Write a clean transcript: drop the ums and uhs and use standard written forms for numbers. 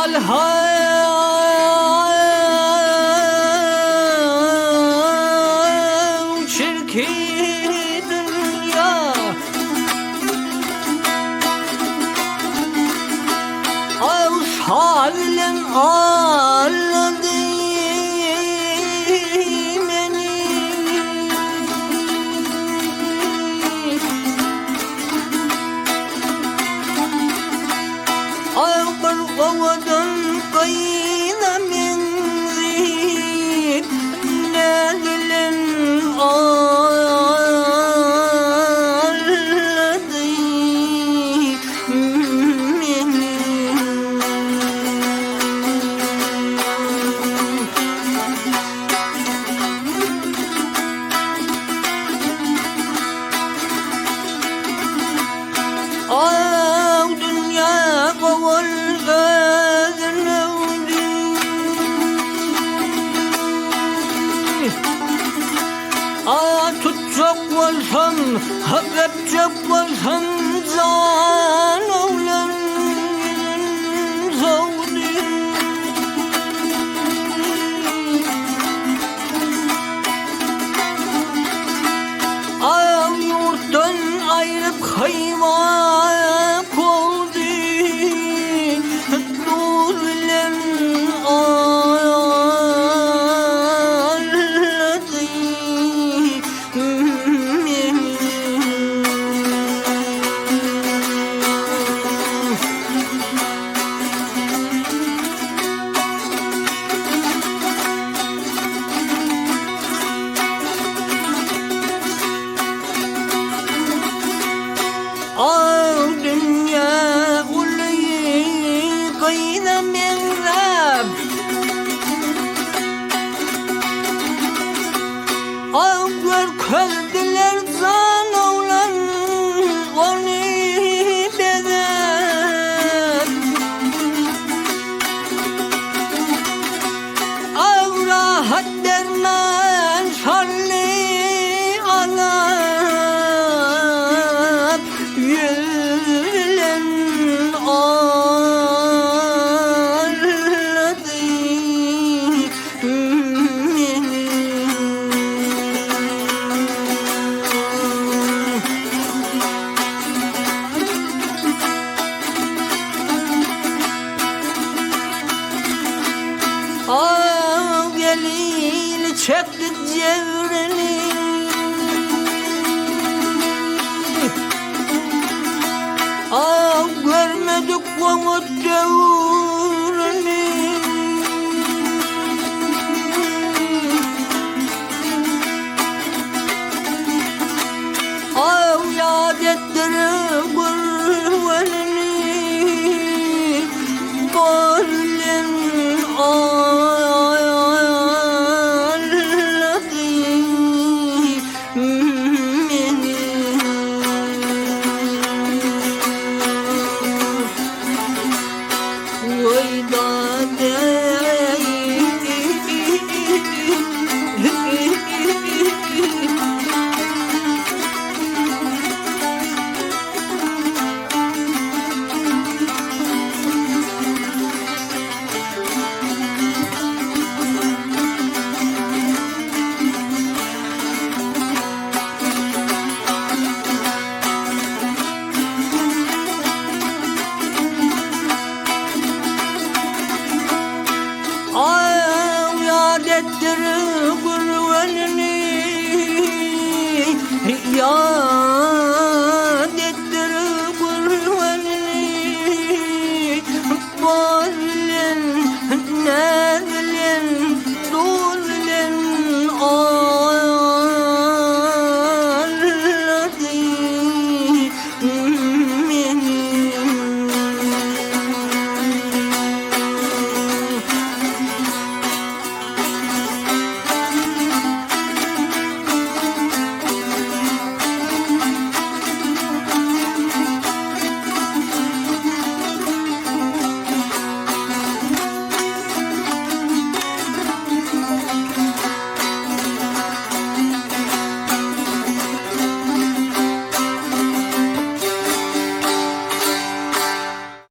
Alha çirkin dünya Avşalın ağladı beni Ağır kovadan kayına menzil Nedilen ağladı beni Ağ dünya kovar tutacak olsam, hak edecek olsam can oğlan zavdi Ağam yurttan ayrıp hayvan oldu Dullen Ağ dünya ulayı kayna menrab Ağlar kördüler zan oğlan onu bedel Ağ rahat derman şarlı alap Yülen ağladı beni Ağ gelin çekti cevreni Ağ görmedik umut devreni Ağ yad ettirir gurvenini Bollin ağladı beni Ağ yad ettirir gurvenini Ya